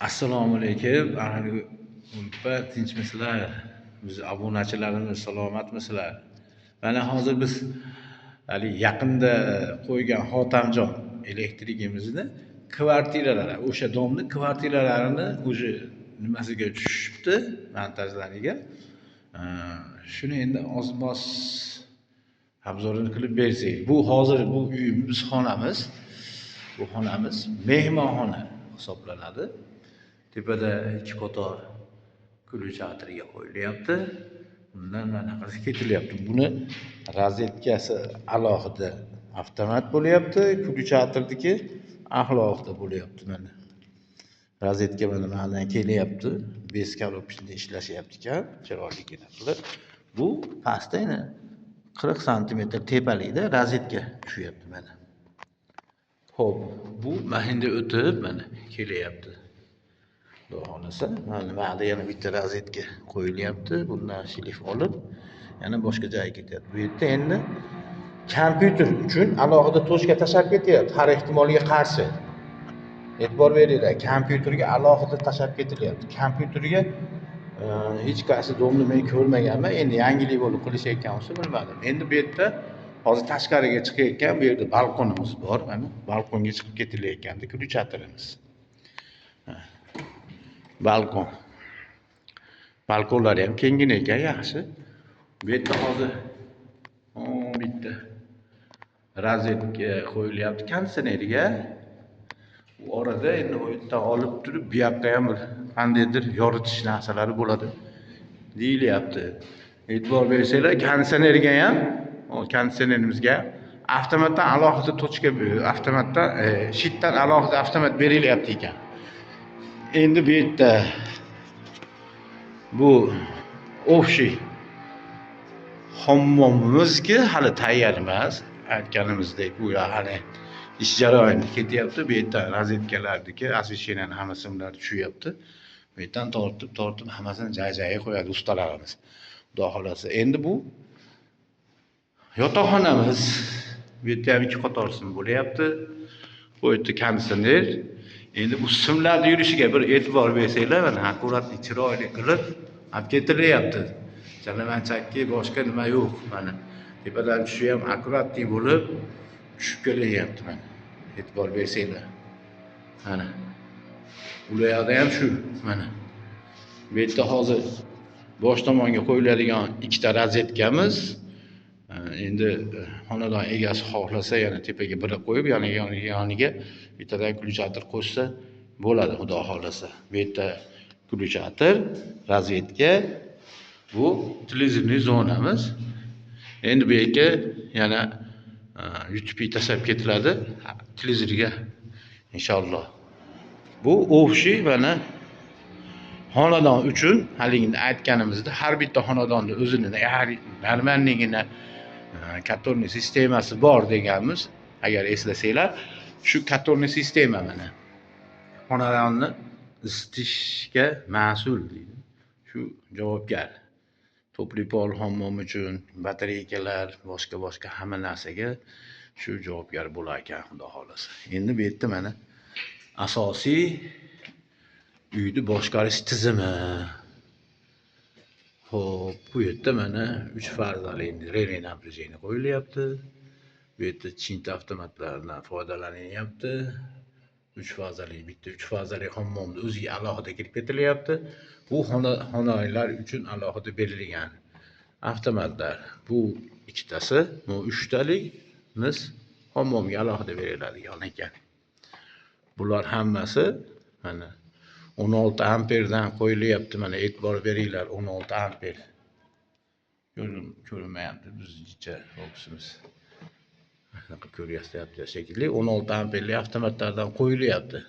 Assalomu alaykum. Ulfa tinchmisizlar? Biz obunachilarimiz salomatmisizlar? Mana hozir biz hali yaqinda qo'ygan Hotamjon elektrigimizni kvartiralari, o'sha domni kvartiralarini o'sha nimasiga tushibdi, montajlariga. Shuni endi ozmos obzorini qilib bersak. Bu hozir bu uyimiz xonamiz. Bu xonamiz mehmonxona hisoblanadi. Tepada ikki qator kulchatriga qo'yilyapti. Bundan mana qilib ketilyapti. Buni rozetkasi alohida avtomat bo'lyapti, kulchatrdiki alohida bo'lyapti mana. Rozetka mana bundan kelyapti. Bez korobkasida ishlashyapti ekan, chiroyligina qilib. Bu pastda yana 40 santimetr tepalikda rozetka tushyapti mana. Xo'p, bu mahinda o'tib mana kelyapti. Xudo xolasa, mana yana bitta rozetka qo'yilyapti. Bundan shilif olib, yana boshqa joyga ketyapti. Bu yerda endi kompyuter uchun alohida tochka tashab ketyapti, har ehtimolga qarshi. E'tibor beringlar, kompyuterga alohida tashab ketilyapti. Kompyuterga hech qaysi domni men ko'rmaganman. Endi yangilik bo'lib qilishayotgan bo'lsa bilmadim. Endi bu yerda hozir tashqariga chiqayotgan bu yerda balkonimiz bor. Mana balkonga chiqib ketilayotganda kulchatirimiz. Balkon. Balkonlar ham kengina ekan, yaxshi. Bu yerda hozir bitta rozetka qo'yilyapti konditsionerga. Bu orada endi u yerdan olib turib, bu yoqqa ham bir qandaydir yoritish narsalari bo'ladi deyilyapti. E'tibor bersanglar, konditsionerga ham, konditsionerimizga avtomatdan alohida tochka, avtomatdan shitdan alohida avtomat berilyapti ekan. Endi bu yerda bu общий hammomimizki hali tayyor emas. Aytganimizdek, bu hali ish jarayonida ketyapti. Bu yerdan rozetkalardagi освещениyaning hammasi ular tushyapti. Bu yerdan tortib hammasini joy-joyiga qo'yadi ustalarimiz. Xudo xolasa. Endi bu yotoqxonamiz. Bu yerda ham ikki qator sim bo'lyapti. Bu yerda konditsioner. Endi bu simlarni yurishiga bir e'tibor bersanglar, mana akkuratli chiroyli qilib olib ketilyapti. Jalamanchakki boshqa nima yo'q. Mana tepadan tushishi ham akkuratli bo'lib tushib kelyapti mana. E'tibor bersanglar. Mana. Ularda ham shu mana. Bu yerda hozir bosh tomonga qo'yiladigan ikkita rozetkamiz. Endi xonadon egasi xohlasa yana tepaga bir qo'yib, yoniga bittadan kulchatr qo'shsa bo'ladi, xudo xolasa. Bu yerda kulchatr, rozetka, bu televizorniy zonamiz. Endi bu yerga yana YouTube tashlab ketiladi televizorga inshaalloh. Bu общий mana xonadon uchun haligini aytganimizda har bitta xonadonda o'zini normalnigina katorniy sistemasi bor deganmiz. Agar eslasanglar, shu katorniy sistema mana xonadonni isitishga mas'ul deydi. Shu javobgar. To'pli pol hammom uchun, batareykalar, boshqa hamma narsaga shu javobgar bo'lar ekan, xudo xolasa. Endi bu yerda mana asosiy uyni boshqarish tizimi. Xo'p, bu yerda mana 3 fazali relay напряжение qo'yilyapti. Bu yerda chint avtomatlardan foydalanilyapti. 3 fazali, bitta 3 fazali hammomni o'ziga alohida kirib ketilyapti. Bu xonalar uchun alohida berilgan avtomatlar. Bu ikkitasi, bu 3 talikimiz hammomga alohida beriladigan ekan. Bular hammasi mana 16 amperdan qo'yilyapti. Mana e'tibor beringlar, 16 amper. Ko'rinmayapti bizcha fokusimiz. Shunaqa ko'ryapti shekilli 16 amperli avtomatlardan qo'yilyapti.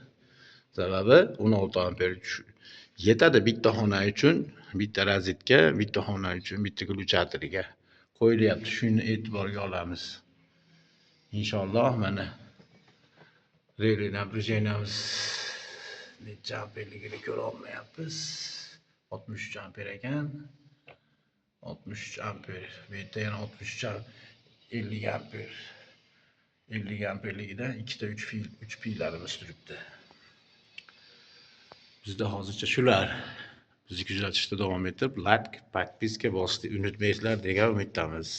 Sababi 16 amper yetadi bitta xona uchun, bitta rozetka, bitta xona uchun, bitta kulchatriga qo'yilyapti. Shuni e'tiborga olamiz. Inshaalloh mana relay напряжениemiz necha amperligini ko'ra olmayapmiz. 63 amper ekan. 63 amper. Bu yerda yana 63 50 amper. 50 amperligida ikkita 3 pillarimiz turibdi. Bizda hozircha shular. Bizni kuzatishda davom etib, like, podpiska bosishni unutmaysizlar degan umiddamiz.